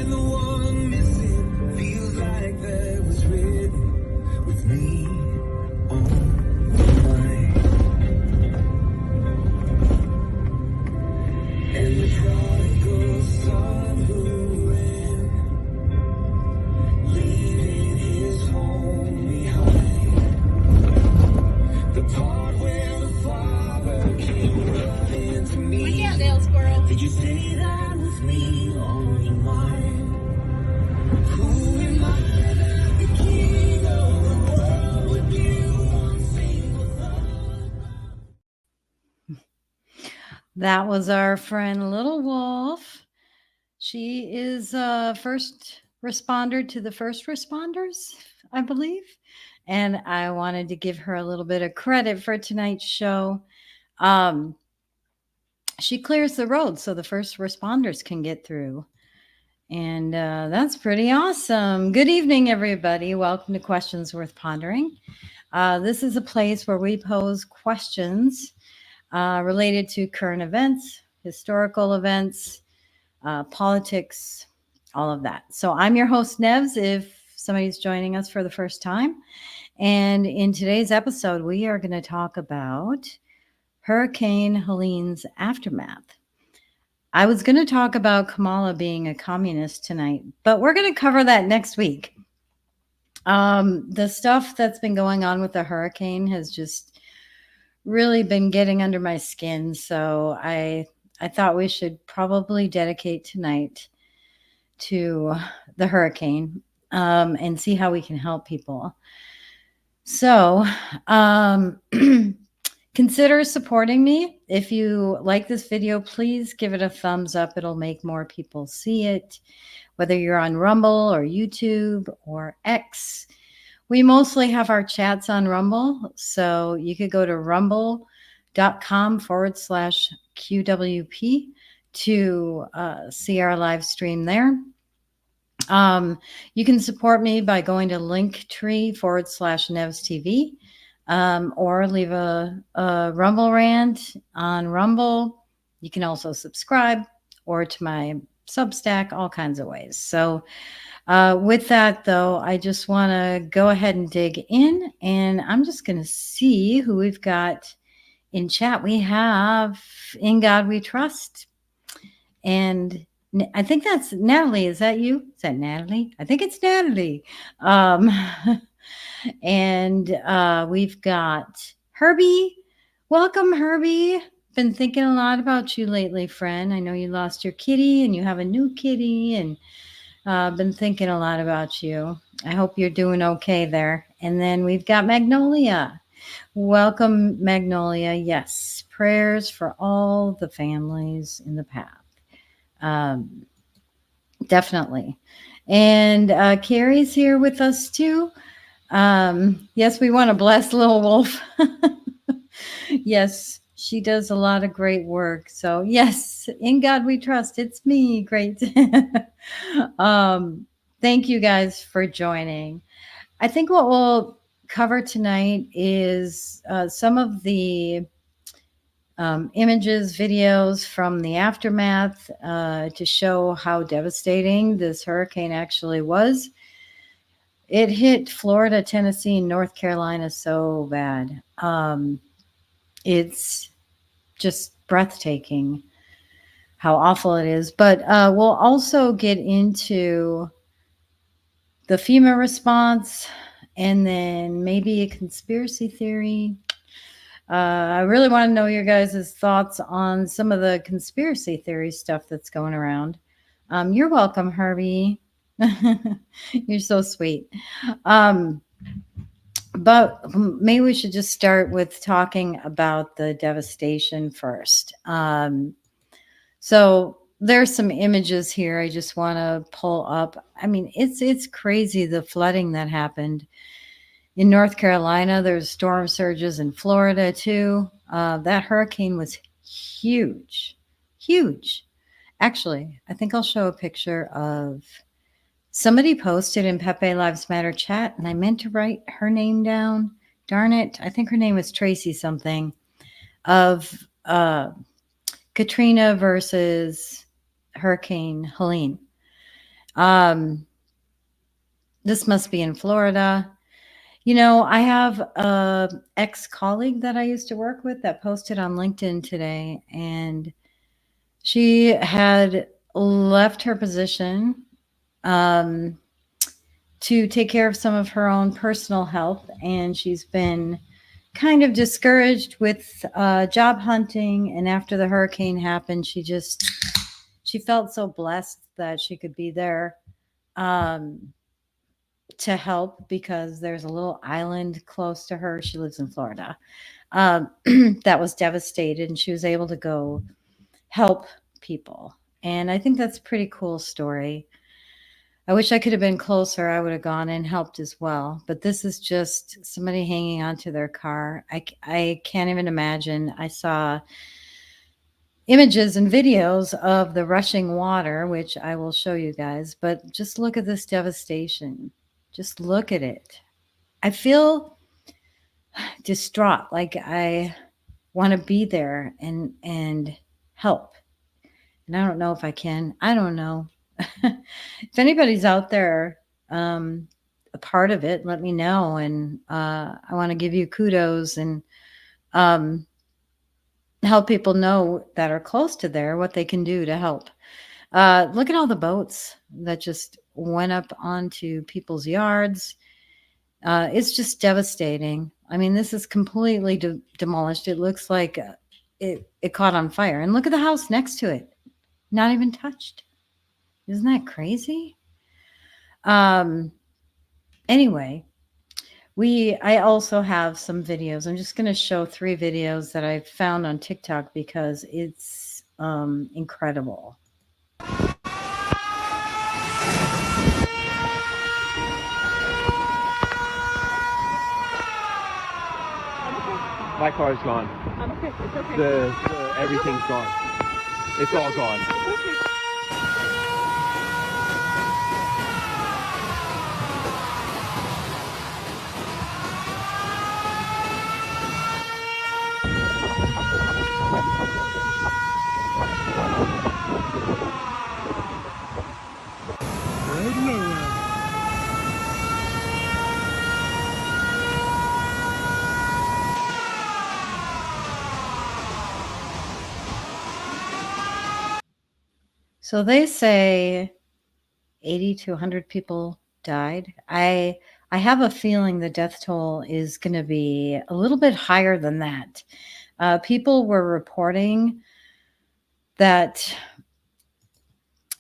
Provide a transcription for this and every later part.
and the one missing feels like that was written with me on the line. And the prodigal son who ran, leaving his home behind. The part where the father came running to me. Look out, little squirrel. Did you say that with me on your mind? Who am I that the king of the world would give one single thought? That was our friend Little Wolf. She is first responder to the first responders, I believe. And I wanted to give her a little bit of credit for tonight's show. She clears the road so the first responders can get through. And that's pretty awesome. Good evening, everybody. Welcome to Questions Worth Pondering. This is a place where we pose questions related to current events, historical events, politics, all of that. So I'm your host, Nevs, if somebody's joining us for the first time. And in today's episode, we are going to talk about Hurricane Helene's aftermath. I was going to talk about Kamala being a communist tonight, but we're going to cover that next week. The stuff that's been going on with the hurricane has just really been getting under my skin. So I thought we should probably dedicate tonight to the hurricane and see how we can help people. So consider supporting me. If you like this video, please give it a thumbs up. It'll make more people see it, whether you're on Rumble or YouTube or X. We mostly have our chats on Rumble, so you could go to rumble.com/QWP to see our live stream there. You can support me by going to linktree/NevsTV. Or leave a Rumble rant on Rumble. You can also subscribe or to my Substack, all kinds of ways. So with that, though, I just want to go ahead and dig in, and I'm just going to see who we've got in chat. We have In God We Trust, and I think that's Natalie. Is that you? Is that Natalie? I think it's Natalie. And we've got Herbie. Welcome, Herbie. Been thinking a lot about you lately, friend. I know you lost your kitty and you have a new kitty, and been thinking a lot about you. I hope you're doing okay there. And then we've got Magnolia. Welcome, Magnolia. Yes, prayers for all the families in the path. Definitely. And Carrie's here with us too. Yes, we want to bless Little Wolf. Yes, she does a lot of great work. So yes, in God we trust. It's me. Great. Thank you guys for joining. I think what we'll cover tonight is some of the images, videos from the aftermath to show how devastating this hurricane actually was. It hit Florida, Tennessee, and North Carolina so bad. It's just breathtaking how awful it is. But we'll also get into the FEMA response and then maybe a conspiracy theory. I really want to know your guys' thoughts on some of the conspiracy theory stuff that's going around. You're welcome, Herbie. You're so sweet. But maybe we should just start with talking about the devastation first. So there's some images here I just want to pull up. I mean, it's crazy, the flooding that happened in North Carolina. There's storm surges in Florida too. That hurricane was huge. Actually, I think I'll show a picture of somebody posted in Pepe Lives Matter chat, and I meant to write her name down. Darn it. I think her name was Tracy something, of Katrina versus Hurricane Helene. Um, this must be in Florida. I have a ex-colleague that I used to work with that posted on LinkedIn today, and she had left her position um, to take care of some of her own personal health, and she's been kind of discouraged with job hunting. And after the hurricane happened, she felt so blessed that she could be there um, to help, because there's a little island close to her. She lives in Florida, um, that was devastated, and she was able to go help people. And I think that's a pretty cool story. I wish I could have been closer. I would have gone and helped as well. But this is just somebody hanging onto their car. I can't even imagine. I saw images and videos of the rushing water, which I will show you guys. But just look at this devastation. Just look at it. I feel distraught. Like I want to be there and help. And I don't know if I can. I don't know. If anybody's out there a part of it, let me know. And I want to give you kudos and um, help people know that are close to there what they can do to help. Look at all the boats that just went up onto people's yards. It's just devastating. I mean, this is completely demolished. It looks like it caught on fire. And look at the house next to it, not even touched. Isn't that crazy? Um, anyway, I also have some videos. I'm just going to show 3 videos that I found on TikTok because it's incredible. My car's gone. Okay, it's okay. The everything's gone. It's all gone. Okay. So they say 80 to 100 people died. I have a feeling the death toll is going to be a little bit higher than that. People were reporting that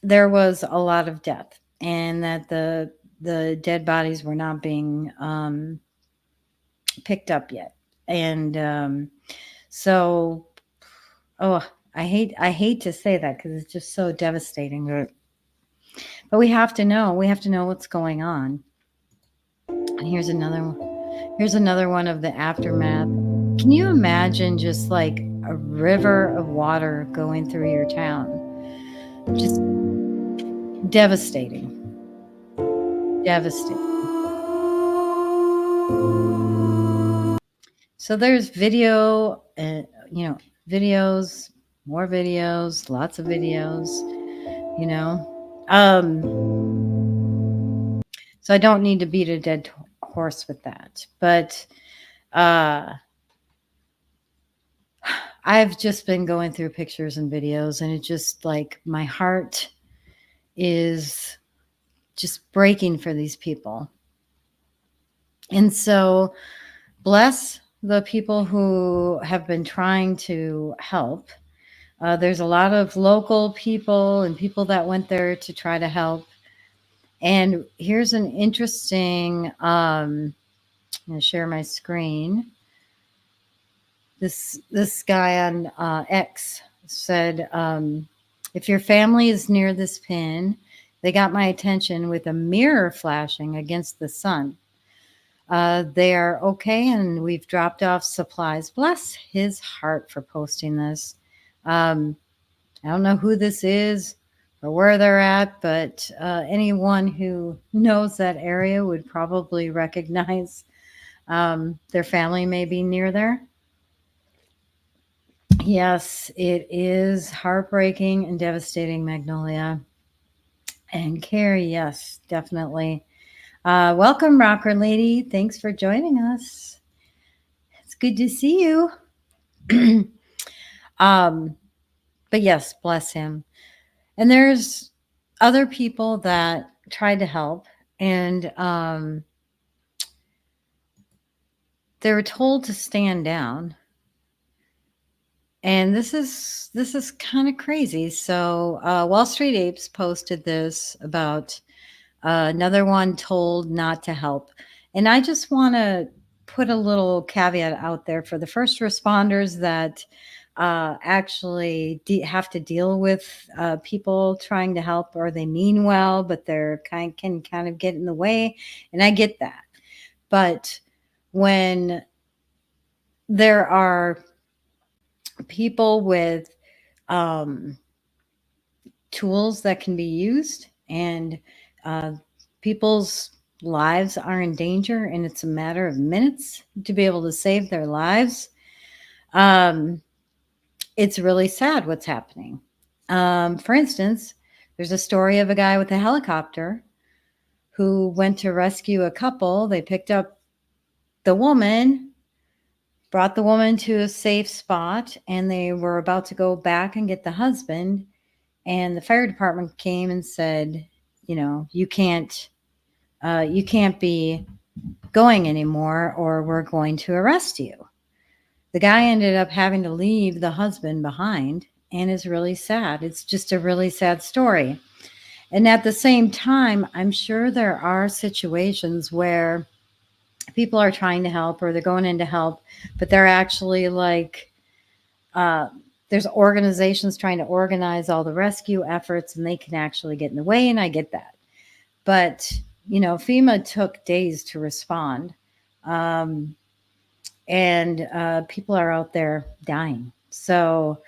there was a lot of death, and that the dead bodies were not being picked up yet. And so, oh, I hate to say that because it's just so devastating. But we have to know. We have to know what's going on. And here's another one. Here's another one of the aftermath. Can you imagine just like a river of water going through your town? Just devastating. Devastating. So there's video, videos, more videos, lots of videos, you know. So I don't need to beat a dead horse with that. But I've just been going through pictures and videos, and it just like my heart is just breaking for these people. And so bless the people who have been trying to help. There's a lot of local people and people that went there to try to help. And here's an interesting, I'm going to share my screen. This guy on X said, if your family is near this pin, they got my attention with a mirror flashing against the sun. They are okay, and we've dropped off supplies. Bless his heart for posting this. I don't know who this is or where they're at, but anyone who knows that area would probably recognize their family may be near there. Yes, it is heartbreaking and devastating, Magnolia. And Carrie, yes, definitely. Welcome, Rocker Lady. Thanks for joining us. It's good to see you. um, but yes, bless him. And there's other people that tried to help, and they were told to stand down. And this is kind of crazy. So Wall Street Apes posted this about another one told not to help. And I just want to put a little caveat out there for the first responders that actually have to deal with people trying to help, or they mean well, but they're can kind of get in the way. And I get that. But when there are people with um, tools that can be used, and uh, people's lives are in danger, and it's a matter of minutes to be able to save their lives. Um, it's really sad what's happening. For instance, there's a story of a guy with a helicopter who went to rescue a couple. They picked up the woman, brought the woman to a safe spot, and they were about to go back and get the husband. And the fire department came and said, you can't be going anymore, or we're going to arrest you. The guy ended up having to leave the husband behind, and is really sad. It's just a really sad story. And at the same time, I'm sure there are situations where people are trying to help, or they're going in to help, but they're actually like, there's organizations trying to organize all the rescue efforts, and they can actually get in the way. And I get that. But, FEMA took days to respond. And people are out there dying. So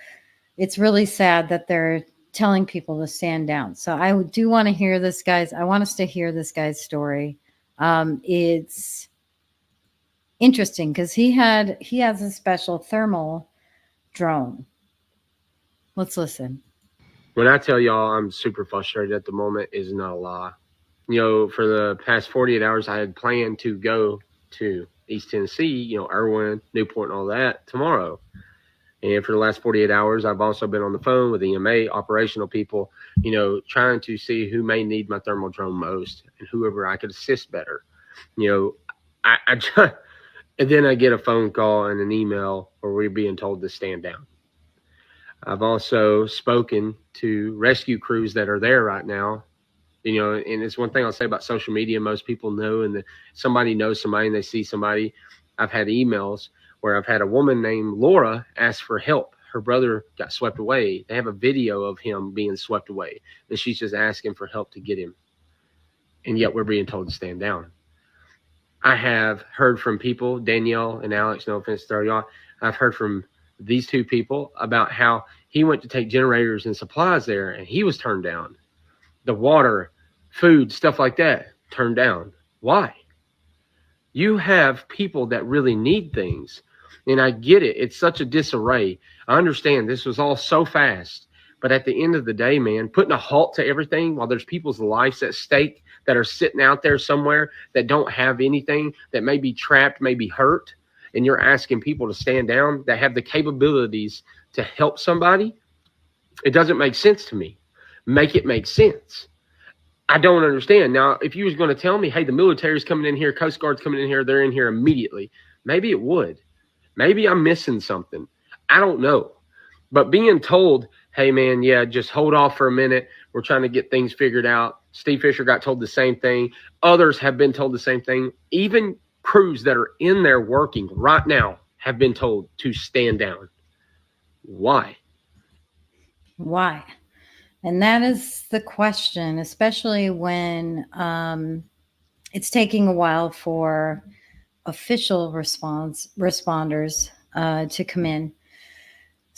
it's really sad that they're telling people to stand down. So I do want to hear this guy's, I want us to hear this guy's story. It's interesting because he has a special thermal drone. Let's listen. When I tell y'all I'm super frustrated at the moment is not a lie. For the past 48 hours, I had planned to go to East Tennessee, Irwin, Newport, and all that tomorrow. And for the last 48 hours, I've also been on the phone with EMA, operational people, trying to see who may need my thermal drone most and whoever I could assist better. I and then I get a phone call and an email where we're being told to stand down. I've also spoken to rescue crews that are there right now, and it's one thing I'll say about social media. Most people know, and somebody knows somebody and they see somebody. I've had emails where I've had a woman named Laura ask for help. Her brother got swept away. They have a video of him being swept away, and she's just asking for help to get him. And yet we're being told to stand down. I have heard from people, Danielle and Alex, no offense to y'all, I've heard from these two people about how he went to take generators and supplies there, and he was turned down. The water, food, stuff like that, turned down. Why? You have people that really need things, and I get it. It's such a disarray. I understand this was all so fast, but at the end of the day, man, putting a halt to everything while there's people's lives at stake that are sitting out there somewhere that don't have anything, that may be trapped, may be hurt, and you're asking people to stand down that have the capabilities to help somebody, it doesn't make sense to me. Make it make sense. I don't understand. Now, if you was going to tell me, hey, the military's coming in here, Coast Guard's coming in here, they're in here immediately, maybe it would. Maybe I'm missing something. I don't know. But being told, hey, man, yeah, just hold off for a minute. We're trying to get things figured out. Steve Fisher got told the same thing. Others have been told the same thing. Even crews that are in there working right now have been told to stand down. Why? Why? And that is the question, especially when it's taking a while for official responders to come in.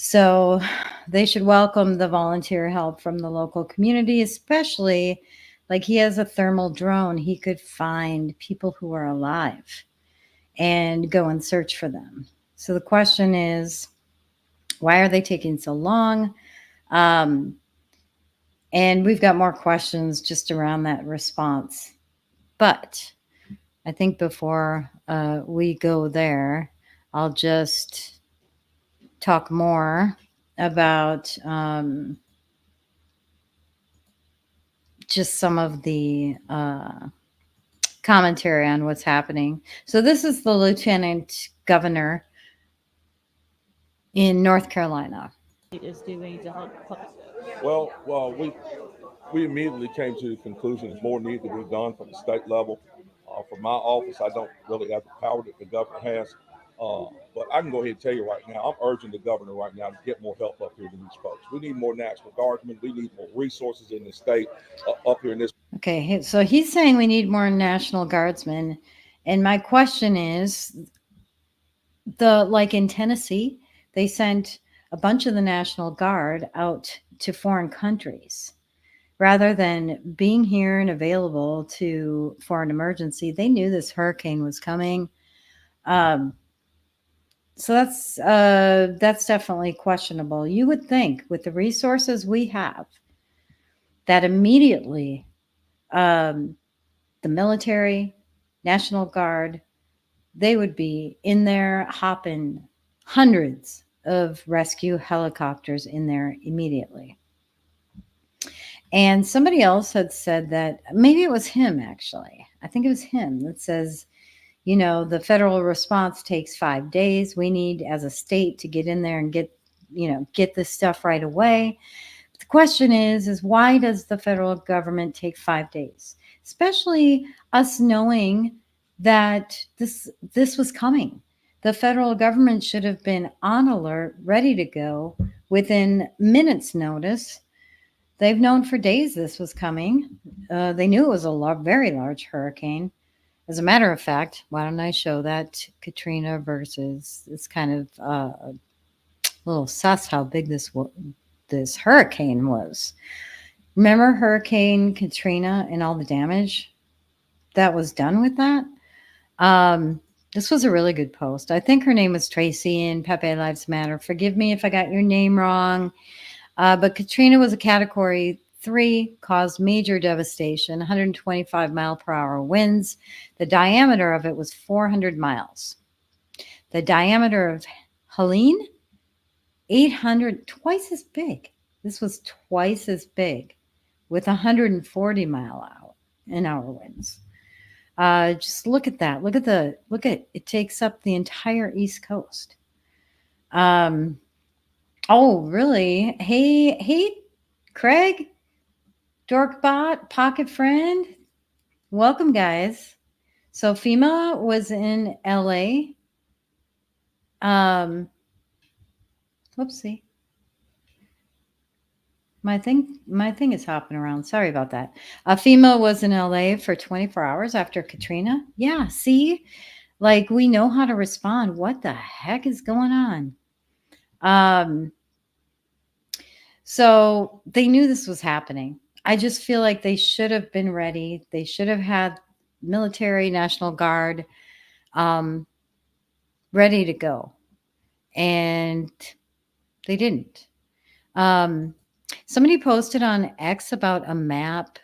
So they should welcome the volunteer help from the local community, especially like he has a thermal drone. He could find people who are alive and go and search for them. So the question is, why are they taking so long? And we've got more questions just around that response. But I think before we go there, I'll just talk more about just some of the commentary on what's happening. So this is the lieutenant governor in North Carolina. Is doing to help. Well, we immediately came to the conclusion that more needed to be done from the state level. From my office, I don't really have the power that the governor has. But I can go ahead and tell you right now, I'm urging the governor right now to get more help up here to these folks. We need more National Guardsmen. We need more resources in the state up here in this. Okay, so he's saying we need more National Guardsmen. And my question is, like in Tennessee, they sent a bunch of the National Guard out to foreign countries. Rather than being here and available for an emergency, they knew this hurricane was coming. So that's definitely questionable. You would think with the resources we have that immediately the military, National Guard, they would be in there hopping hundreds of rescue helicopters in there immediately. And somebody else had said that maybe it was him, actually. I think it was him that says, the federal response takes 5 days. We need, as a state, to get in there and get this stuff right away. But the question is why does the federal government take 5 days? Especially us knowing that this was coming. The federal government should have been on alert, ready to go within minutes' notice. They've known for days this was coming. They knew it was a very large hurricane. As a matter of fact, why don't I show that Katrina versus it's kind of a little sus how big this hurricane was. Remember Hurricane Katrina and all the damage that was done with that? This was a really good post. I think her name was Tracy in Pepe Lives Matter. Forgive me if I got your name wrong. But Katrina was a Category 3, caused major devastation, 125 mile per hour winds. The diameter of it was 400 miles. The diameter of Helene, 800, twice as big. This was twice as big with 140 mile an hour winds. Just look at that. Look at it takes up the entire East Coast. Oh, really? Hey, Craig, Dorkbot, Pocket Friend. Welcome, guys. So FEMA was in LA. Whoopsie. My thing is hopping around. Sorry about that. FEMA was in LA for 24 hours after Katrina. Yeah, see? Like, we know how to respond. What the heck is going on? So they knew this was happening. I just feel like they should have been ready. They should have had military, National Guard ready to go. And they didn't. Somebody posted on X about a map.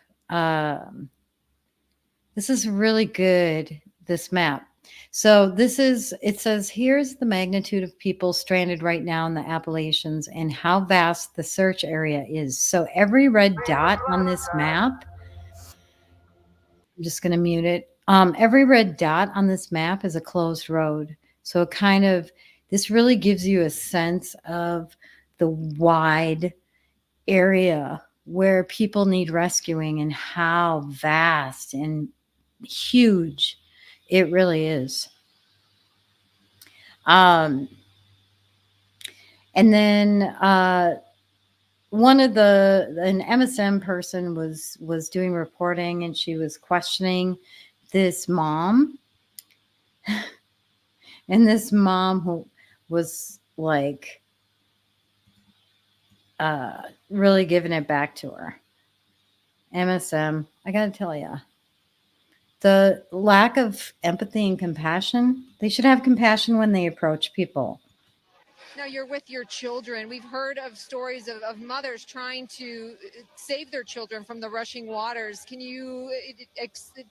This is really good, this map. So it says, here's the magnitude of people stranded right now in the Appalachians and how vast the search area is. So every red dot on this map, I'm just going to mute it. Every red dot on this map is a closed road. So this really gives you a sense of the wide area where people need rescuing and how vast and huge it really is. And then an MSM person was doing reporting, and she was questioning this mom. And this mom who was like really giving it back to her. MSM, I got to tell you, the lack of empathy and compassion, they should have compassion when they approach people. Now you're with your children. We've heard of stories of mothers trying to save their children from the rushing waters. Can you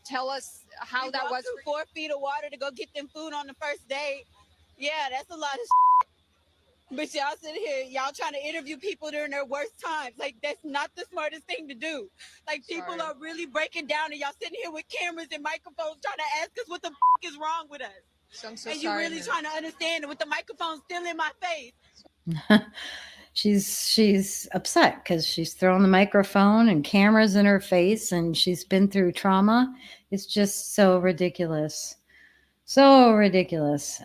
tell us how that was? 4 feet of water to go get them food on the first day. Yeah, that's a lot of But y'all sit here, y'all trying to interview people during their worst times. Like, that's not the smartest thing to do. Like, people are really breaking down, and y'all sitting here with cameras and microphones trying to ask us what the is wrong with us. So I'm so and sorry. You really trying to understand it with the microphone still in my face. She's upset because she's thrown the microphone and cameras in her face, and she's been through trauma. It's just so ridiculous. So ridiculous.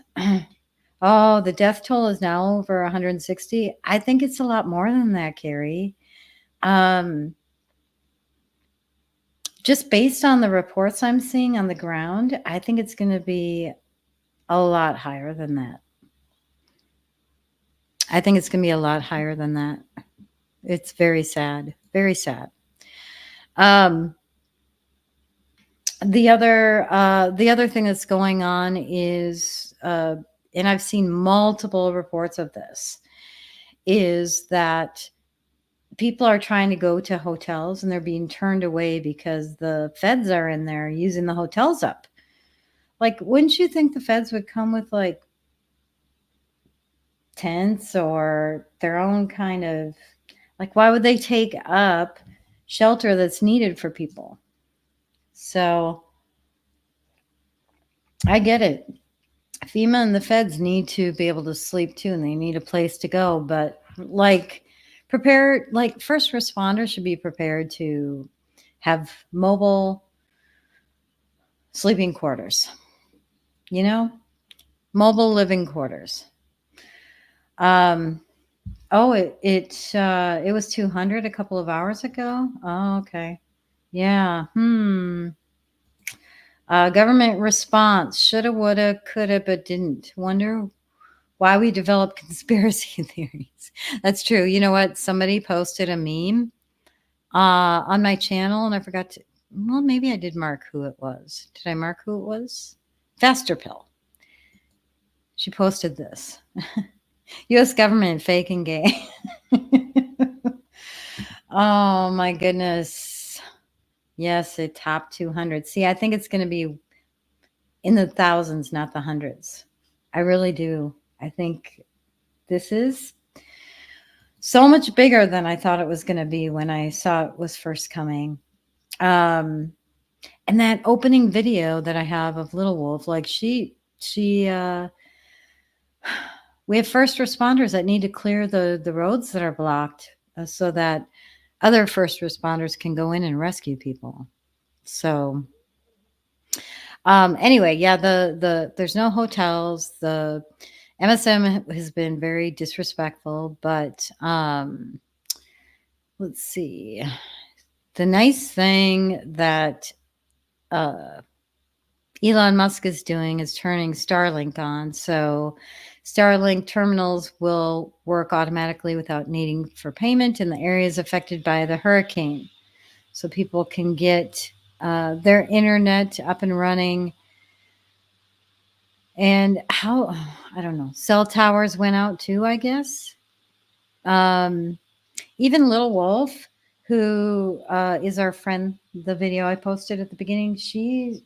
Oh, the death toll is now over 160. I think it's a lot more than that, Carrie. Just based on the reports I'm seeing on the ground, I think it's going to be a lot higher than that. I think it's going to be a lot higher than that. It's very sad. Very sad. The other thing that's going on is, and I've seen multiple reports of this, is that people are trying to go to hotels and they're being turned away because the feds are in there using the hotels up. Like, wouldn't you think the feds would come with like tents or their own kind of, like, why would they take up shelter that's needed for people? So I get it. FEMA and the feds need to be able to sleep too, and they need a place to go. But like, first responders should be prepared to have mobile sleeping quarters, mobile living quarters. Oh, it was 200 a couple of hours ago. Oh, okay. Yeah. Government response: shoulda, woulda, coulda, but didn't. Wonder why we develop conspiracy theories. That's true. You know what? Somebody posted a meme on my channel, and I forgot to. Well, maybe I did mark who it was. Did I mark who it was? Faster Pill. She posted this. U.S. government fake and gay. Oh my goodness. Yes, it topped 200. See, I think it's going to be in the thousands, not the hundreds. I really do. I think this is so much bigger than I thought it was going to be when I saw it was first coming. And that opening video that I have of Little Wolf, like we have first responders that need to clear the roads that are blocked so that other first responders can go in and rescue people. So anyway, yeah, there's no hotels. The MSM has been very disrespectful, but let's see. The nice thing that Elon Musk is doing is turning Starlink on. So Starlink terminals will work automatically without needing for payment in the areas affected by the hurricane. So people can get their internet up and running. And I don't know, cell towers went out too, I guess. Even Little Wolf, who is our friend, the video I posted at the beginning, she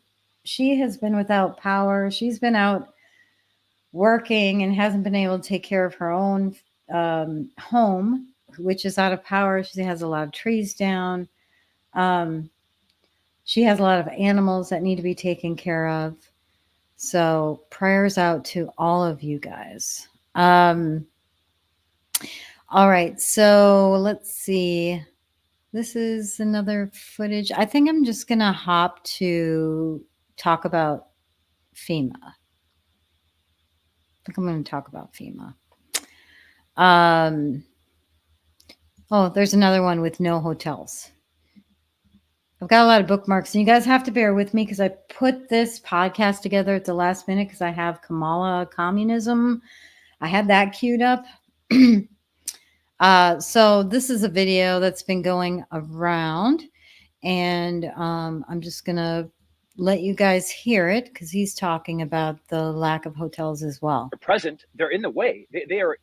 has been without power. She's been out working and hasn't been able to take care of her own home, which is out of power. She has a lot of trees down. She has a lot of animals that need to be taken care of. So prayers out to all of you guys. All right, so let's see. This is another footage. I think I'm just going to hop to talk about FEMA. I think I'm going to talk about FEMA. Oh, there's another one with no hotels. I've got a lot of bookmarks, and you guys have to bear with me because I put this podcast together at the last minute because I have Kamala communism. I had that queued up. So this is a video that's been going around, and I'm just going to let you guys hear it because he's talking about the lack of hotels as well. Present, they're in the way. They are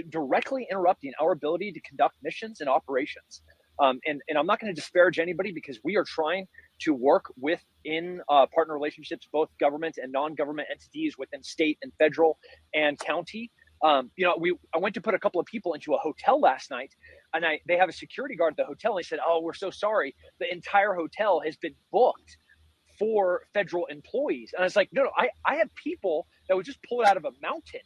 directly interrupting our ability to conduct missions and operations. And I'm not going to disparage anybody because we are trying to work within partner relationships, both government and non-government entities within state and federal and county. I went to put a couple of people into a hotel last night, and they have a security guard at the hotel. And they said, "Oh, we're so sorry. The entire hotel has been booked for federal employees." And I was like, no, I have people that would just pull it out of a mountain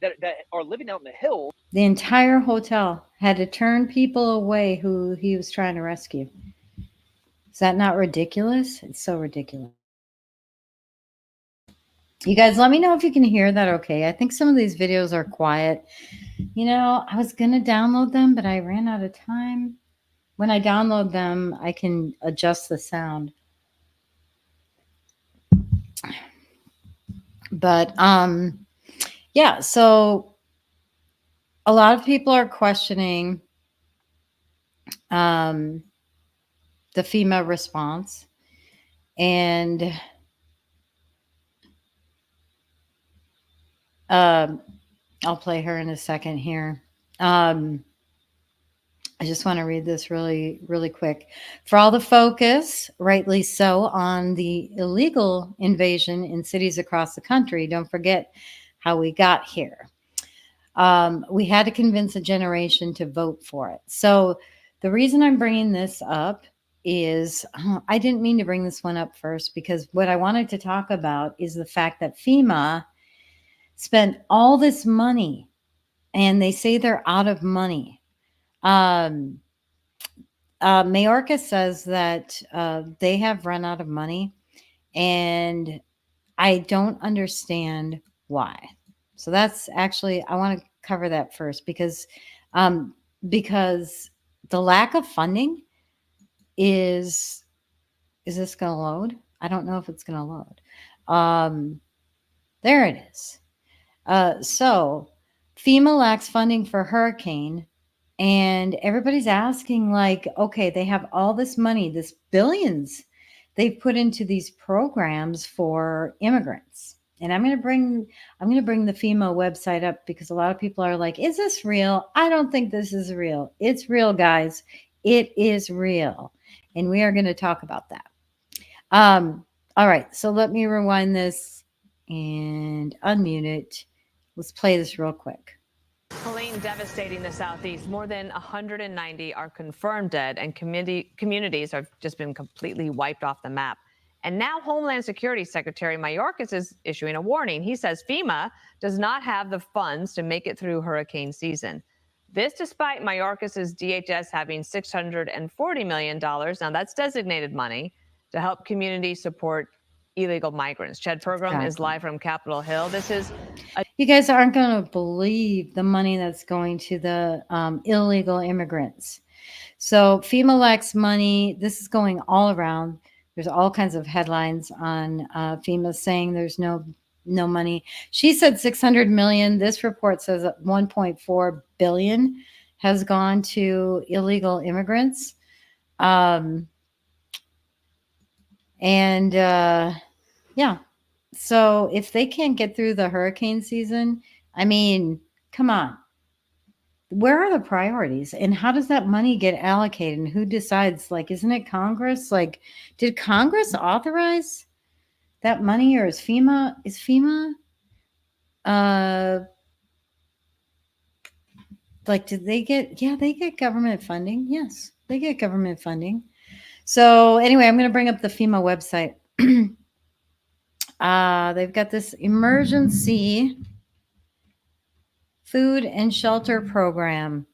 that are living out in the hills. The entire hotel had to turn people away who he was trying to rescue. Is that not ridiculous? It's so ridiculous. You guys, let me know if you can hear that okay. I think some of these videos are quiet. I was going to download them, but I ran out of time. When I download them, I can adjust the sound. But yeah, so a lot of people are questioning the FEMA response, and I'll play her in a second here. I just want to read this really, really quick. For all the focus, rightly so, on the illegal invasion in cities across the country, don't forget how we got here. We had to convince a generation to vote for it. So the reason I'm bringing this up is I didn't mean to bring this one up first, because what I wanted to talk about is the fact that FEMA spent all this money and they say they're out of money. Majorca says that they have run out of money, and I don't understand why. So that's actually, I want to cover that first because the lack of funding is this going to load? I don't know if it's going to load. There it is. So FEMA lacks funding for hurricane, and everybody's asking, like, okay, they have all this money, this billions they've put into these programs for immigrants. And I'm going to bring the FEMA website up because a lot of people are like, is this real? I don't think this is real. It's real, guys. It is real. And we are going to talk about that. All right. So let me rewind this and unmute it. Let's play this real quick. Helene devastating the Southeast. More than 190 are confirmed dead, and communities have just been completely wiped off the map. And now Homeland Security Secretary Mayorkas is issuing a warning. He says FEMA does not have the funds to make it through hurricane season. This despite Mayorkas' DHS having $640 million, now that's designated money, to help communities support illegal migrants. Chad Pergram is live from Capitol Hill. This is you guys aren't going to believe the money that's going to the illegal immigrants. So FEMA lacks money. This is going all around. There's all kinds of headlines on FEMA saying there's no money. She said 600 million. This report says that 1.4 billion has gone to illegal immigrants. Yeah. So if they can't get through the hurricane season, I mean, come on. Where are the priorities, and how does that money get allocated, and who decides? Like, isn't it Congress? Like, did Congress authorize that money, or is FEMA like, did they get, they get government funding. Yes, they get government funding. So anyway, I'm going to bring up the FEMA website. They've got this emergency food and shelter program.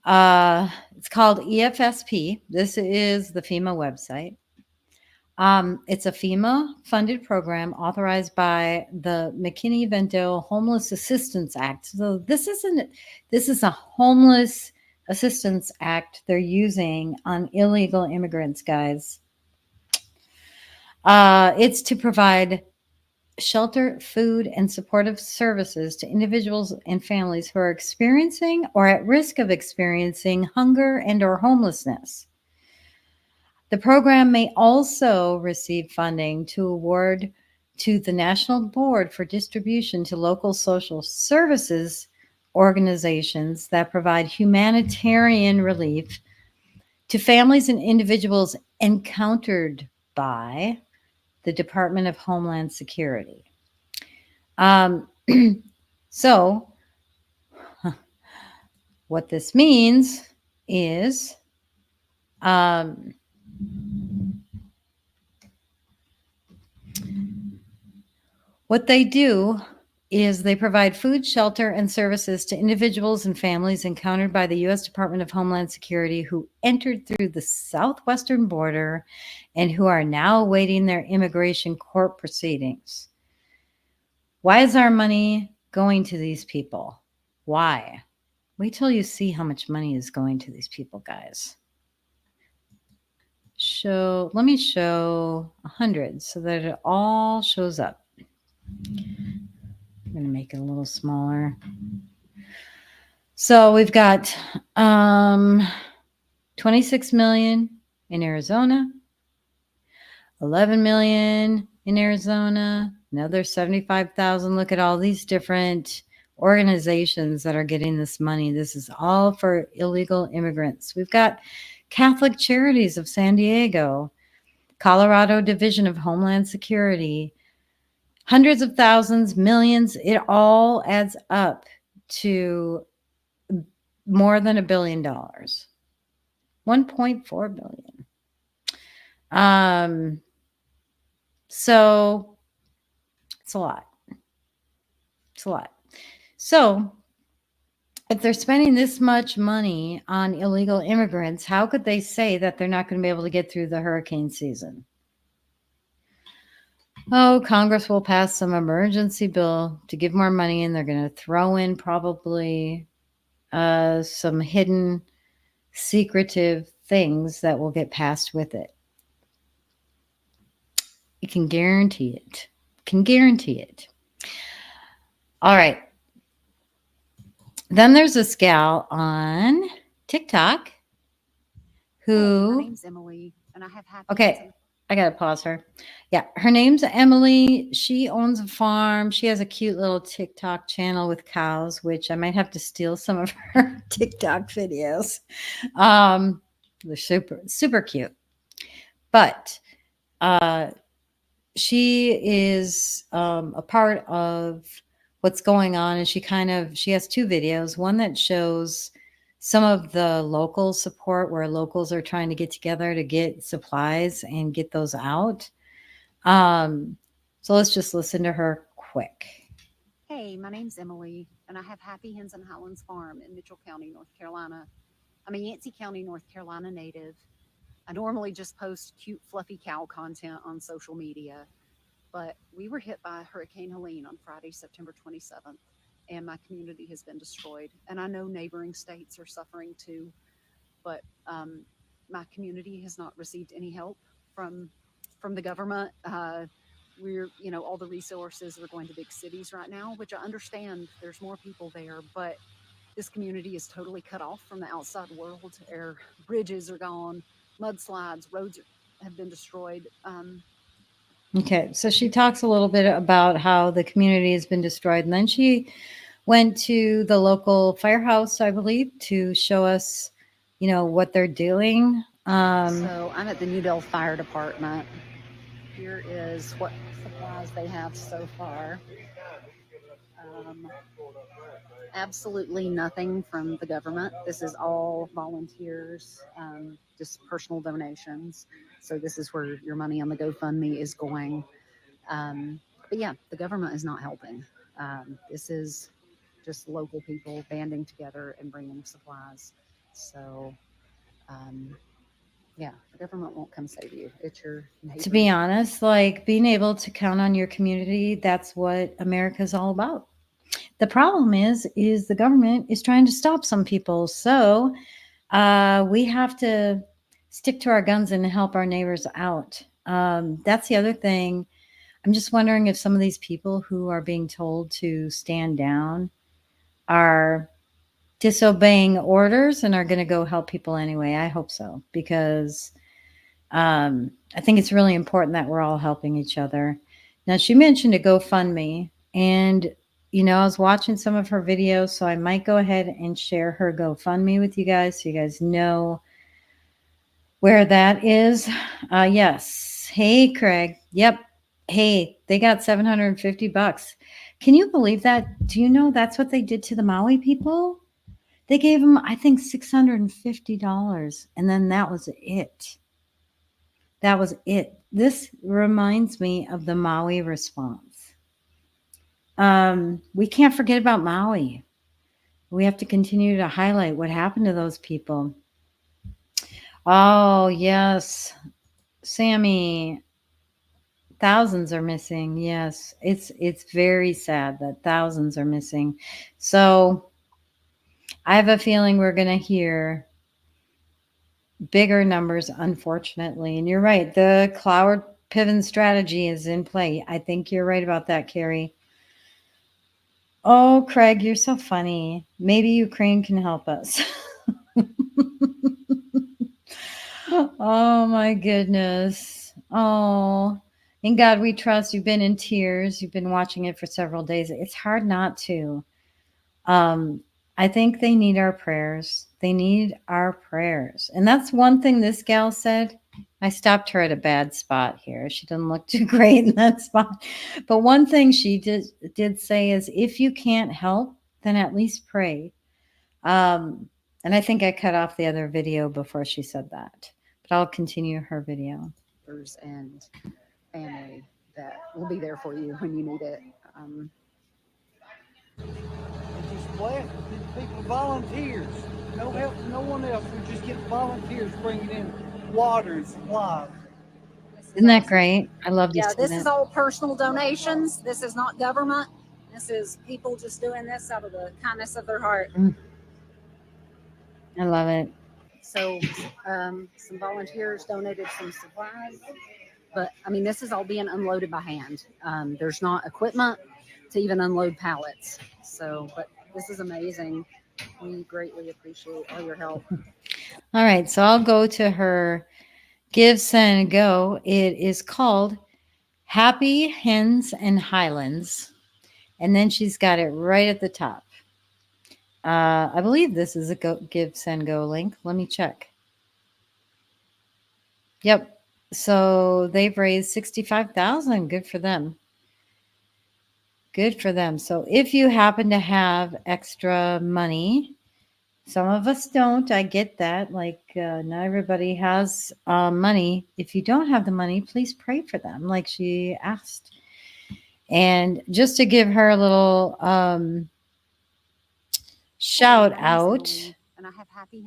It's called EFSP. This is the FEMA website. It's a FEMA funded program authorized by the McKinney-Vento Homeless Assistance Act. So this is a homeless assistance act they're using on illegal immigrants, guys. It's to provide shelter, food, and supportive services to individuals and families who are experiencing or at risk of experiencing hunger and or homelessness. The program may also receive funding to award to the National Board for Distribution to local social services organizations that provide humanitarian relief to families and individuals encountered by the Department of Homeland Security. So, what this means is what they do is they provide food, shelter, and services to individuals and families encountered by the U.S. Department of Homeland Security who entered through the southwestern border and who are now awaiting their immigration court proceedings. Why is our money going to these people? Why? Wait till you see how much money is going to these people, guys. Let me show 100 so that it all shows up. I'm going to make it a little smaller. So we've got 26 million in Arizona, 11 million in Arizona, another 75,000. Look at all these different organizations that are getting this money. This is all for illegal immigrants. We've got Catholic Charities of San Diego, Colorado Division of Homeland Security, hundreds of thousands, millions. It all adds up to more than $1 billion, 1.4 billion. So it's a lot. It's a lot. So if they're spending this much money on illegal immigrants, how could they say that they're not going to be able to get through the hurricane season? Oh, Congress will pass some emergency bill to give more money, and they're going to throw in probably some hidden, secretive things that will get passed with it. You can guarantee it. Can guarantee it. All right. Then there's this gal on TikTok who. My name's Emily, and I have Happy Okay, I gotta pause her. Yeah, her name's Emily. She owns a farm. She has a cute little TikTok channel with cows, which I might have to steal some of her TikTok videos. They're super cute. But she is a part of what's going on, and she has two videos. One that shows some of the local support where locals are trying to get together to get supplies and get those out. So let's just listen to her quick. Hey, my name's Emily, and I have Happy Hens Highlands farm in Mitchell County, North Carolina. I'm a Yancey County, North Carolina native. I normally just post cute, fluffy cow content on social media, but we were hit by Hurricane Helene on Friday, September 27th, and my community has been destroyed. And I know neighboring states are suffering too, but my community has not received any help from the government. All the resources are going to big cities right now, which I understand there's more people there, but this community is totally cut off from the outside world. Our bridges are gone, mudslides, roads have been destroyed. Okay, so she talks a little bit about how the community has been destroyed, and then she went to the local firehouse, I believe, to show us, what they're doing. So I'm at the Newdale Fire Department. Here is what supplies they have so far. Absolutely nothing from the government. This is all volunteers, just personal donations. So this is where your money on the GoFundMe is going. But yeah, the government is not helping. This is just local people banding together and bringing supplies. So, yeah, the government won't come save you. It's your neighbor. To be honest, being able to count on your community, that's what America's all about. The problem is the government is trying to stop some people. So we have to stick to our guns and help our neighbors out. That's the other thing. I'm just wondering if some of these people who are being told to stand down are disobeying orders and are going to go help people anyway. I hope so, because I think it's really important that we're all helping each other. Now, she mentioned a GoFundMe, and I was watching some of her videos, so I might go ahead and share her GoFundMe with you guys so you guys know where that is. Yes. Hey, Craig. Yep. Hey, they got $750. Can you believe that? Do you know that's what they did to the Maui people? They gave them, I think, $650, and then that was it. That was it. This reminds me of the Maui response. We can't forget about Maui. We have to continue to highlight what happened to those people. Oh, yes. Sammy, thousands are missing. Yes. It's very sad that thousands are missing. So I have a feeling we're going to hear bigger numbers, unfortunately. And you're right. The cloud pivot strategy is in play. I think you're right about that, Carrie. Oh, Craig, you're so funny. Maybe Ukraine can help us. Oh, my goodness. Oh, in God we trust. You've been in tears. You've been watching it for several days. It's hard not to. I think they need our prayers. They need our prayers. And that's one thing this gal said. I stopped her at a bad spot here. She didn't look too great in that spot. But one thing she did say is, if you can't help, then at least pray. And I think I cut off the other video before she said that. But I'll continue her video. And family that will be there for you when you need it. Just blessed with people, volunteers. No help from no one else. We just get volunteers bringing in water and supplies. Isn't that great? I love to Yeah, see this that. is all personal donations. This is not government. This is people just doing this out of the kindness of their heart. I love it. So some volunteers donated some supplies, but I mean, this is all being unloaded by hand. There's not equipment to even unload pallets. So, but this is amazing. We greatly appreciate all your help. All right, so I'll go to her Give, Send, Go. It is called Happy Hens and Highlands. And then she's got it right at the top. I believe this is a Give, Send, Go link. Let me check. Yep. So they've raised $65,000. Good for them. Good for them. So if you happen to have extra money, some of us don't. I get that. Like, not everybody has money. If you don't have the money, please pray for them, like she asked. And just to give her a little shout out,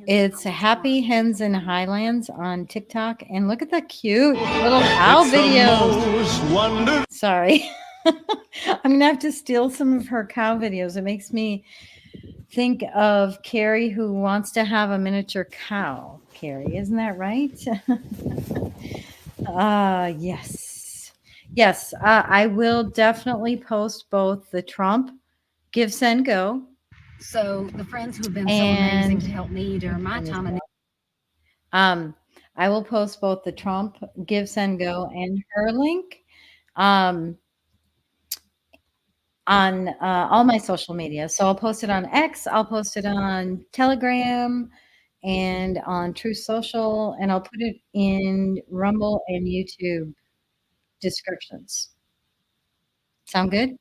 it's Happy Hens in Highlands on TikTok. And look at the cute little cow videos. Sorry. I'm going to have to steal some of her cow videos. It makes me think of Carrie, who wants to have a miniature cow. Carrie, isn't that right? Yes. Yes, I will definitely post both the Trump Give, Send, Go. So the friends who have been so amazing to help me during my time in I will post both the Trump Give, Send, Go and her link on all my social media. So I'll post it on X, I'll post it on Telegram and on Truth Social, and I'll put it in Rumble and YouTube descriptions. Sound good?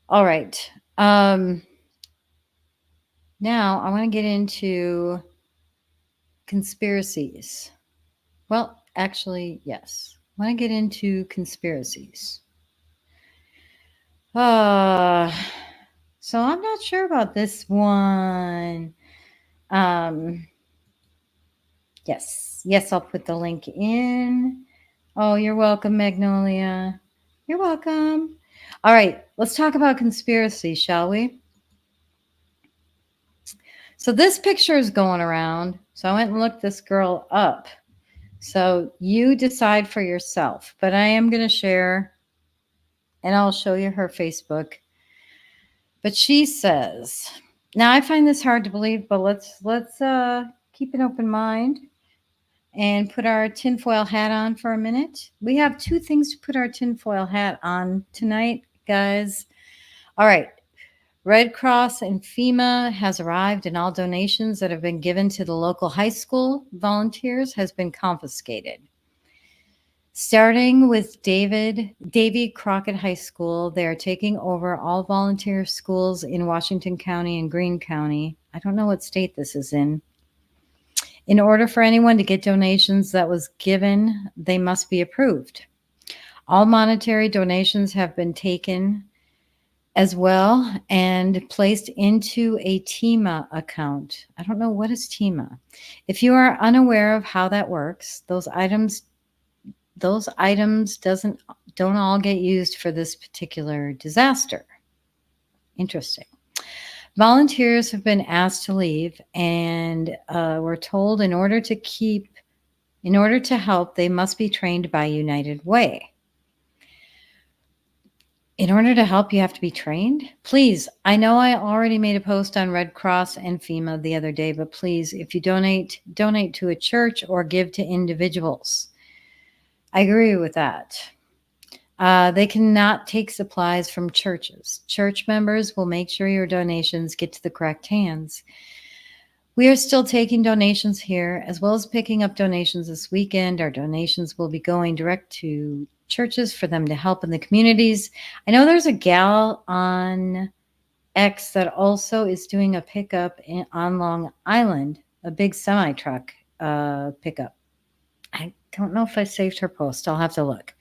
All right. Now I want to get into conspiracies. Well, actually, yes. I want to get into conspiracies. So I'm not sure about this one. Yes, I'll put the link in. Oh, you're welcome, Magnolia. You're welcome. All right, let's talk about conspiracy, shall we? So this picture is going around. So I went and looked this girl up. So you decide for yourself. But I am going to share, and I'll show you her Facebook. But she says, now I find this hard to believe, but let's keep an open mind. and put our tinfoil hat on for a minute? We have two things to put our tinfoil hat on tonight, guys. All right. Red Cross and FEMA has arrived, and all donations that have been given to the local high school volunteers has been confiscated. Starting with Davy Crockett High School, they are taking over all volunteer schools in Washington County and Greene County. I don't know what state this is in. In order for anyone to get donations that was given, they must be approved. All monetary donations have been taken as well and placed into a TEMA account. I don't know what is TEMA. If you are unaware of how that works, those items don't all get used for this particular disaster. Interesting. Volunteers have been asked to leave, and we're told in order to help, they must be trained by United Way. In order to help, you have to be trained? Please, I know I already made a post on Red Cross and FEMA the other day, but please, if you donate to a church or give to individuals. I agree with that. They cannot take supplies from churches. Church members will make sure your donations get to the correct hands. We are still taking donations here, as well as picking up donations this weekend. Our donations will be going direct to churches for them to help in the communities. I know there's a gal on X that also is doing a pickup on Long Island, a big semi-truck pickup. I don't know if I saved her post. I'll have to look.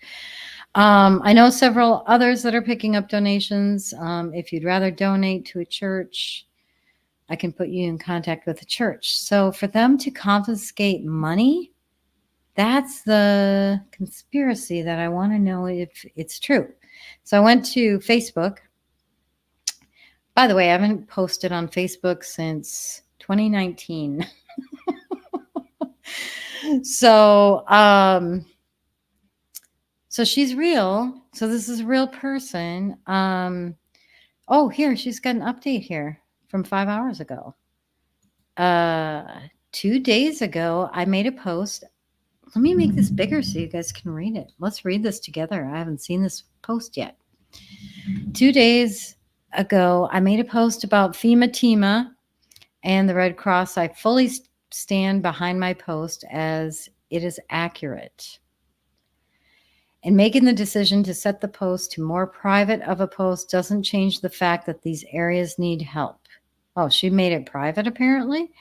I know several others that are picking up donations. If you'd rather donate to a church, I can put you in contact with the church. So for them to confiscate money, that's the conspiracy that I want to know if it's true. So I went to Facebook. By the way, I haven't posted on Facebook since 2019. So she's real. So this is a real person. Oh, here, she's got an update here from 5 hours ago. 2 days ago, I made a post. Let me make this bigger so you guys can read it. Let's read this together. I haven't seen this post yet. 2 days ago, I made a post about FEMA TEMA and the Red Cross. I fully stand behind my post as it is accurate. And making the decision to set the post to more private of a post doesn't change the fact that these areas need help. Oh, she made it private apparently.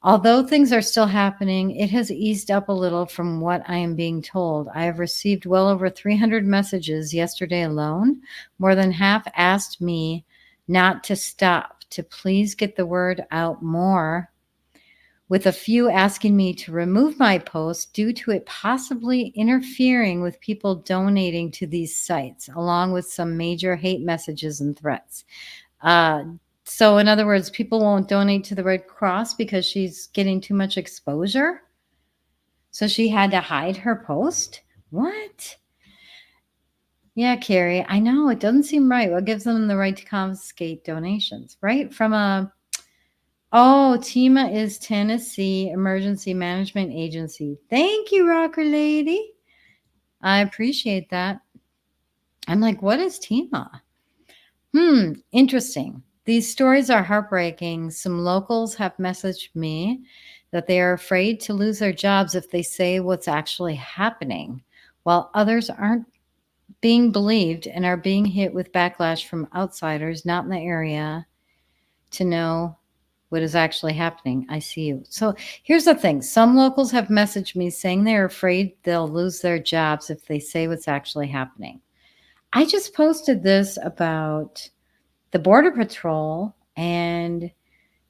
Although things are still happening, it has eased up a little from what I am being told. I have received well over 300 messages yesterday alone. More than half asked me not to stop, to please get the word out more, with a few asking me to remove my post due to it possibly interfering with people donating to these sites, along with some major hate messages and threats. So in other words, people won't donate to the Red Cross because she's getting too much exposure. So she had to hide her post? What? Yeah, Carrie, I know it doesn't seem right. What gives them the right to confiscate donations, right? TEMA is Tennessee Emergency Management Agency. Thank you, Rocker Lady. I appreciate that. I'm like, what is TEMA? Interesting. These stories are heartbreaking. Some locals have messaged me that they are afraid to lose their jobs if they say what's actually happening, while others aren't being believed and are being hit with backlash from outsiders not in the area to know what is actually happening. I see you. So here's the thing. Some locals have messaged me saying they're afraid they'll lose their jobs if they say what's actually happening. I just posted this about the Border Patrol and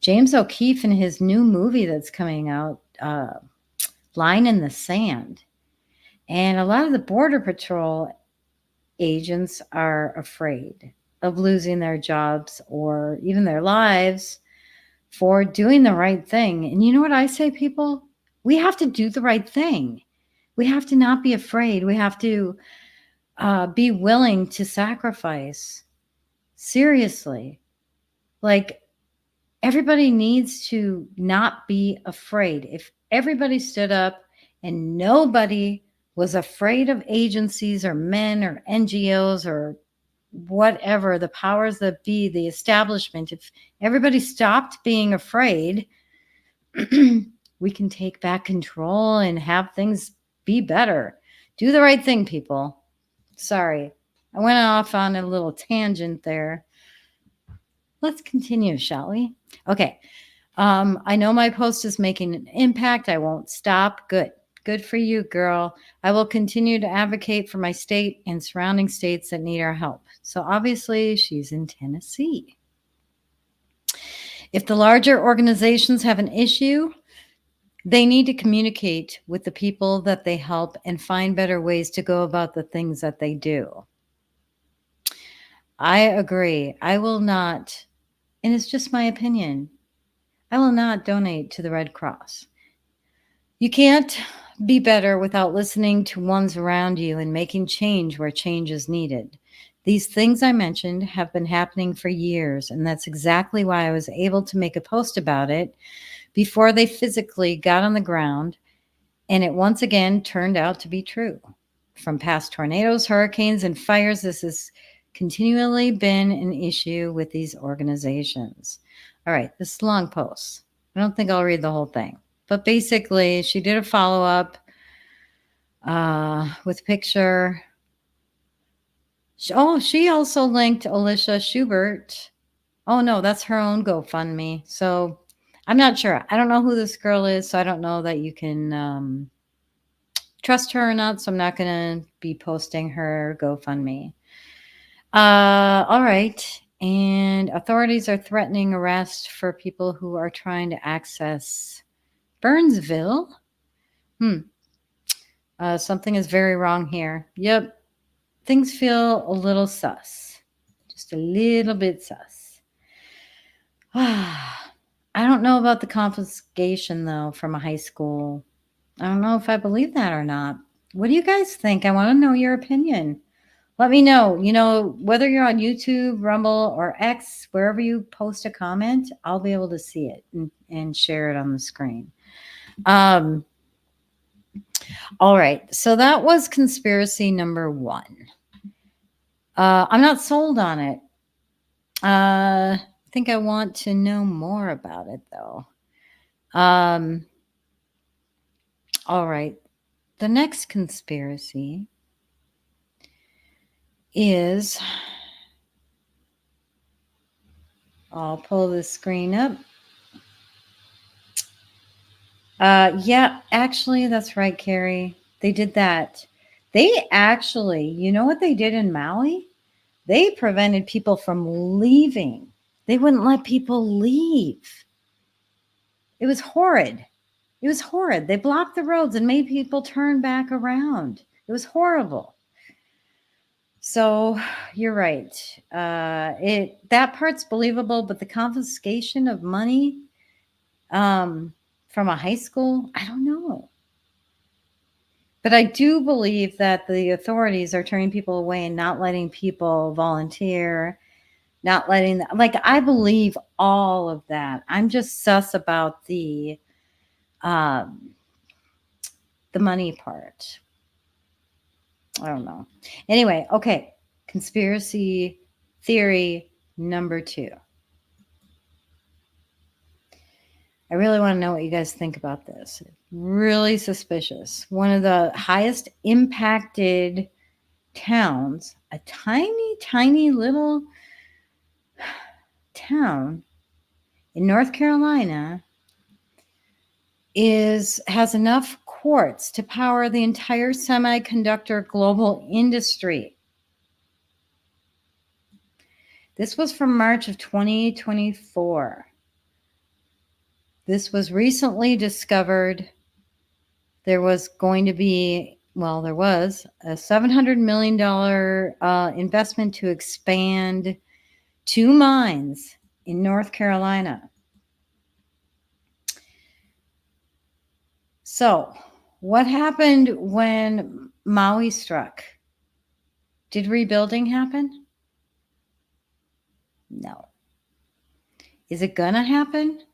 James O'Keefe and his new movie that's coming out, Line in the Sand. And a lot of the Border Patrol agents are afraid of losing their jobs or even their lives for doing the right thing. And you know what I say, people? We have to do the right thing. We have to not be afraid. We have to be willing to sacrifice. Seriously. Like, everybody needs to not be afraid. If Everybody stood up, and nobody was afraid of agencies or men or NGOs or whatever, the powers that be, the establishment. If everybody stopped being afraid, we can take back control and have things be better. Do the right thing, people. Sorry, I went off on a little tangent there. Let's continue, shall we? Okay. I know my post is making an impact. I won't stop. Good for you, girl. I will continue to advocate for my state and surrounding states that need our help. So obviously, she's in Tennessee. If the larger organizations have an issue, they need to communicate with the people that they help and find better ways to go about the things that they do. I agree. I will not, and it's just my opinion, I will not donate to the Red Cross. You can't be better without listening to ones around you and making change where change is needed. These things I mentioned have been happening for years, and that's exactly why I was able to make a post about it before they physically got on the ground, and it once again turned out to be true. From past tornadoes, hurricanes, and fires, this has continually been an issue with these organizations. All right, this is a long post. I don't think I'll read the whole thing. But basically, she did a follow-up with a picture. She also linked Alicia Schubert. Oh, no, that's her own GoFundMe. So I'm not sure. I don't know who this girl is, so I don't know that you can trust her or not. So I'm not going to be posting her GoFundMe. All right. And authorities are threatening arrest for people who are trying to access Burnsville. Something is very wrong here. Yep. Things feel a little sus. Just a little bit sus. I don't know about the confiscation, though, from a high school. I don't know if I believe that or not. What do you guys think? I want to know your opinion. Let me know. You know, whether you're on YouTube, Rumble, or X, wherever you post a comment, I'll be able to see it and share it on the screen. All right. So that was conspiracy number 1. I'm not sold on it. I think I want to know more about it, though. All right. The next conspiracy is, I'll pull the screen up. Yeah, actually, that's right, Carrie. They did that. They actually, you know what they did in Maui? They prevented people from leaving. They wouldn't let people leave. It was horrid. It was horrid. They blocked the roads and made people turn back around. It was horrible. So you're right. That part's believable, but the confiscation of money from a high school, I don't know. But I do believe that the authorities are turning people away and not letting people volunteer, not letting, I believe all of that. I'm just sus about the money part. I don't know. Anyway, okay. Conspiracy theory number 2. I really want to know what you guys think about this. Really suspicious. One of the highest impacted towns, a tiny, tiny little town in North Carolina, has enough quartz to power the entire semiconductor global industry. This was from March of 2024. This was recently discovered. There was going to be, there was a $700 million investment to expand 2 mines in North Carolina. So, what happened when Maui struck? Did rebuilding happen? No. Is it going to happen?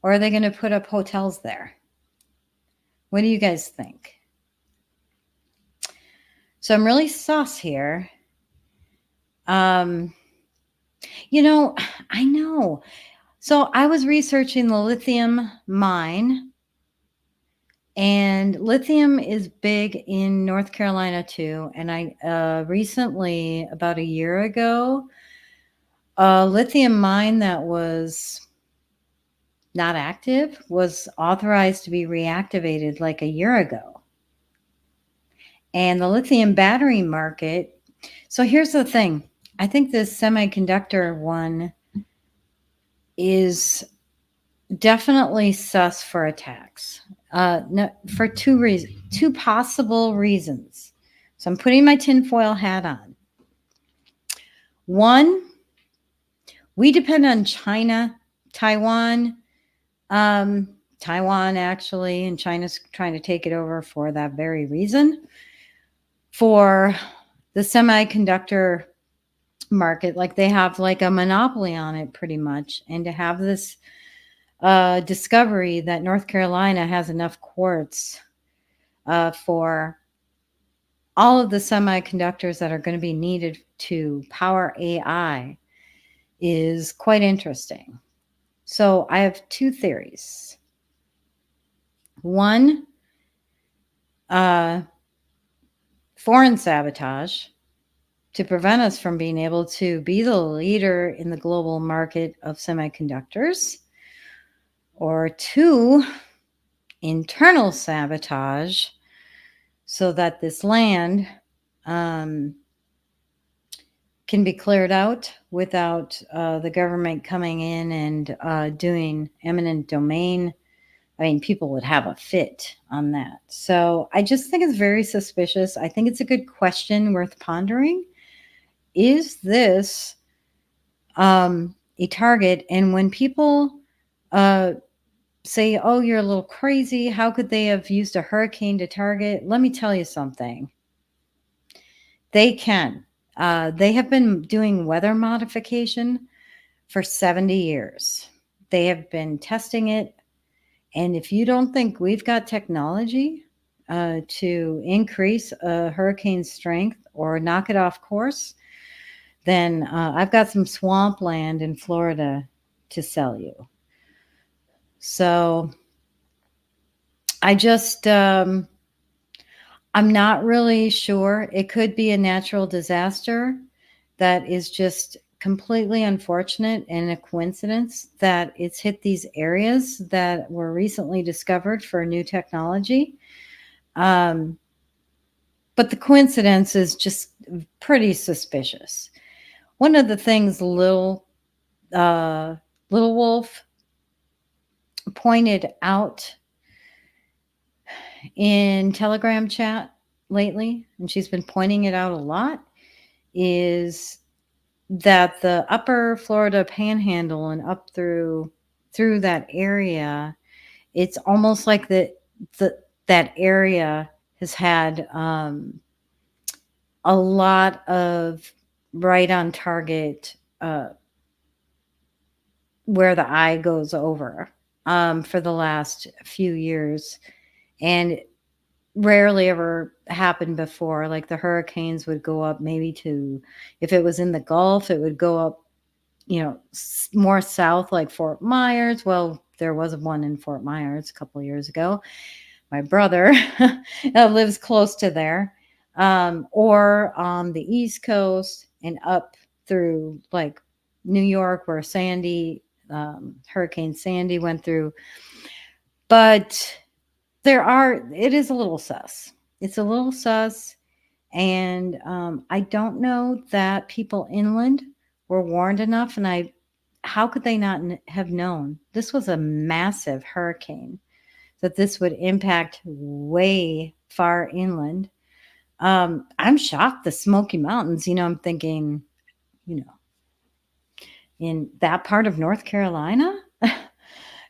Or are they going to put up hotels there? What do you guys think? So I'm really sus here. You know, I know. So I was researching the lithium mine, and lithium is big in North Carolina too. And I recently, about a year ago, a lithium mine that was not active was authorized to be reactivated like a year ago. And the lithium battery market. So here's the thing. I think this semiconductor one is definitely sus for attacks. No, for two possible reasons. So I'm putting my tinfoil hat on. One, we depend on China, Taiwan, Taiwan actually, and China's trying to take it over for that very reason. For the semiconductor market, like they have like a monopoly on it pretty much, and to have this discovery that North Carolina has enough quartz for all of the semiconductors that are going to be needed to power AI is quite interesting. So I have two theories. One, foreign sabotage to prevent us from being able to be the leader in the global market of semiconductors. Or two, internal sabotage so that this land can be cleared out without the government coming in and doing eminent domain. I mean, people would have a fit on that. So I just think it's very suspicious. I think it's a good question worth pondering. Is this a target? And when people say, oh, you're a little crazy, how could they have used a hurricane to target? Let me tell you something. They can. They have been doing weather modification for 70 years. They have been testing it. And if you don't think we've got technology to increase a hurricane's strength or knock it off course, then I've got some swampland in Florida to sell you. So I just, I'm not really sure. It could be a natural disaster that is just completely unfortunate and a coincidence that it's hit these areas that were recently discovered for new technology. But the coincidence is just pretty suspicious. One of the things Little Wolf pointed out in Telegram chat lately, and she's been pointing it out a lot, is that the upper Florida panhandle and up through that area, it's almost like that area has had a lot of right on target where the eye goes over for the last few years, and rarely ever happened before. Like the hurricanes would go up maybe to, if it was in the Gulf, it would go up, more south, like Fort Myers. Well, there was one in Fort Myers a couple of years ago. My brother lives close to there, or on the East Coast and up through like New York, where Hurricane Sandy went through. But it is a little sus. It's a little sus. And I don't know that people inland were warned enough. And how could they not have known? This was a massive hurricane, that this would impact way far inland. I'm shocked. The Smoky Mountains, I'm thinking, in that part of North Carolina,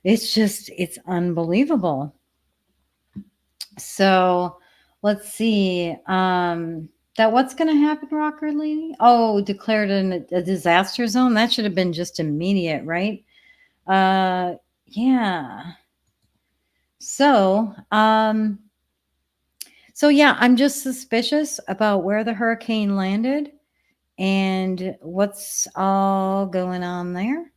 it's unbelievable. So let's see. That what's going to happen, Rocker Lady? Oh, declared a disaster zone. That should have been just immediate, right? Yeah. So, so yeah, I'm just suspicious about where the hurricane landed and what's all going on there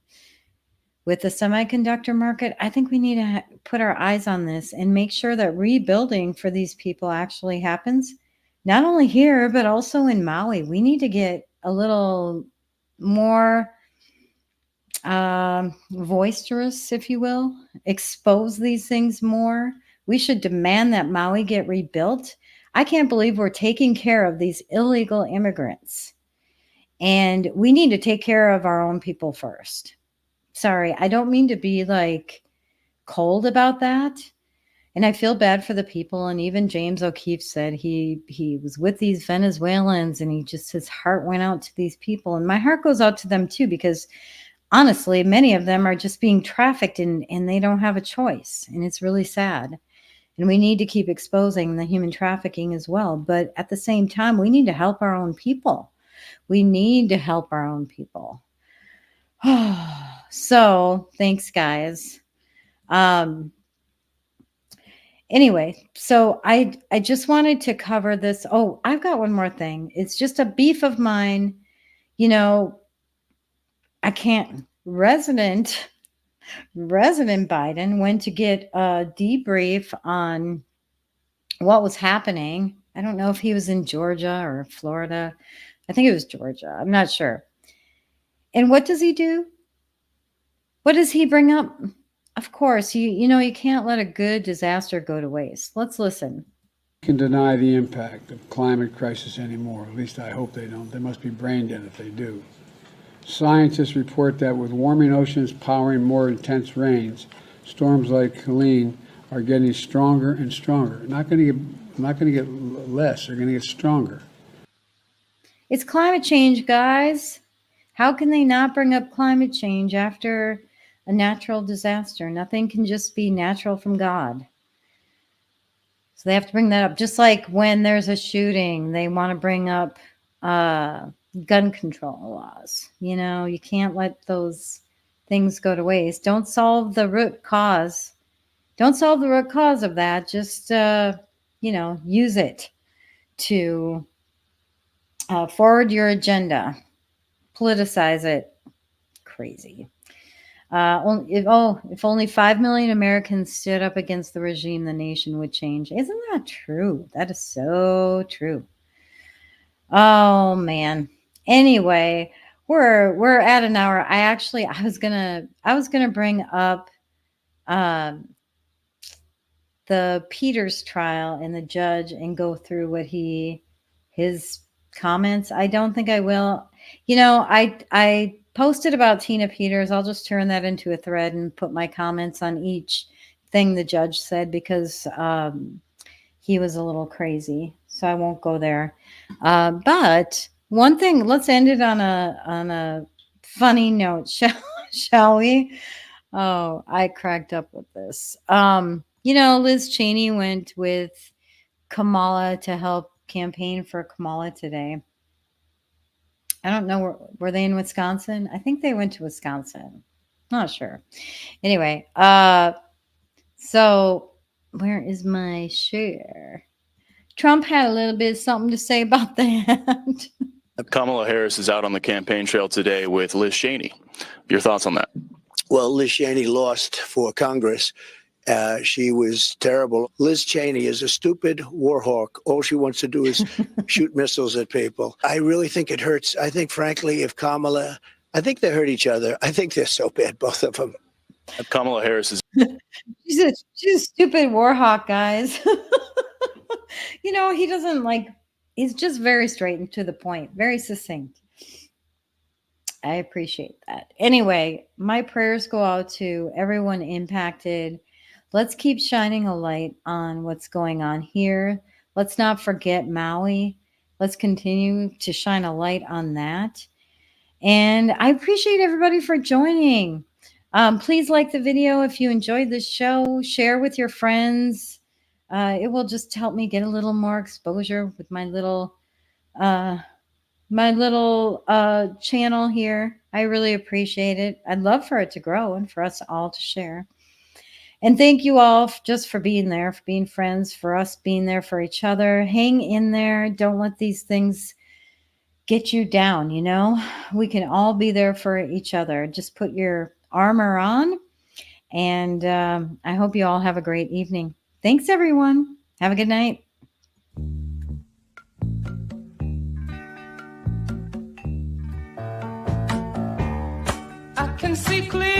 with the semiconductor market. I think we need to put our eyes on this and make sure that rebuilding for these people actually happens, not only here, but also in Maui. We need to get a little more boisterous, if you will, expose these things more. We should demand that Maui get rebuilt. I can't believe we're taking care of these illegal immigrants. And we need to take care of our own people first. Sorry, I don't mean to be like cold about that. And I feel bad for the people. And even James O'Keefe said he was with these Venezuelans and he just, his heart went out to these people. And my heart goes out to them too, because honestly, many of them are just being trafficked and they don't have a choice. And it's really sad. And we need to keep exposing the human trafficking as well. But at the same time, we need to help our own people. We need to help our own people. So thanks, guys. Anyway, so I just wanted to cover this. Oh, I've got one more thing. It's just a beef of mine. You know, I can't. Resident Biden went to get a debrief on what was happening. I don't know if he was in Georgia or Florida. I think it was Georgia. I'm not sure. And what does he do? What does he bring up? Of course, you know, you can't let a good disaster go to waste. Let's listen. Can deny the impact of climate crisis anymore. At least I hope they don't. They must be brain dead if they do. Scientists report that with warming oceans powering more intense rains, storms like Helene are getting stronger and stronger. Not going to get less. They're going to get stronger. It's climate change, guys. How can they not bring up climate change after a natural disaster? Nothing can just be natural from God. So they have to bring that up. Just like when there's a shooting, they want to bring up gun control laws. You know, you can't let those things go to waste. Don't solve the root cause. Don't solve the root cause of that. Just, you know, use it to forward your agenda. Politicize it. Crazy. If only 5 million Americans stood up against the regime, the nation would change. Isn't that true? That is so true. Oh man. Anyway, we're at an hour. I was gonna bring up the Peters trial and the judge and go through his comments. I don't think I will. You know, I posted about Tina Peters. I'll just turn that into a thread and put my comments on each thing the judge said, because he was a little crazy. So I won't go there. But one thing, let's end it on a funny note, shall we? Oh, I cracked up with this. You know, Liz Cheney went with Kamala to help campaign for Kamala today. I don't know, were they in Wisconsin? I think they went to Wisconsin. Not sure. Anyway, so where is my share? Trump had a little bit of something to say about that. Kamala Harris is out on the campaign trail today with Liz Cheney. Your thoughts on that? Well, Liz Cheney lost for Congress. She was terrible. Liz Cheney is a stupid war hawk. All she wants to do is shoot missiles at people. I really think it hurts. I think, frankly, if Kamala, I think they hurt each other. I think they're so bad, both of them. Kamala Harris is. She's a stupid war hawk, guys. You know, he doesn't he's just very straight and to the point, very succinct. I appreciate that. Anyway, my prayers go out to everyone impacted. Let's keep shining a light on what's going on here. Let's not forget Maui. Let's continue to shine a light on that. And I appreciate everybody for joining. Please like the video if you enjoyed this show. Share with your friends. It will just help me get a little more exposure with my little channel here. I really appreciate it. I'd love for it to grow and for us all to share. And thank you all just for being there, for being friends, for us being there for each other. Hang in there. Don't let these things get you down. We can all be there for each other. Just put your armor on. And I hope you all have a great evening. Thanks, everyone. Have a good night. I can see clear.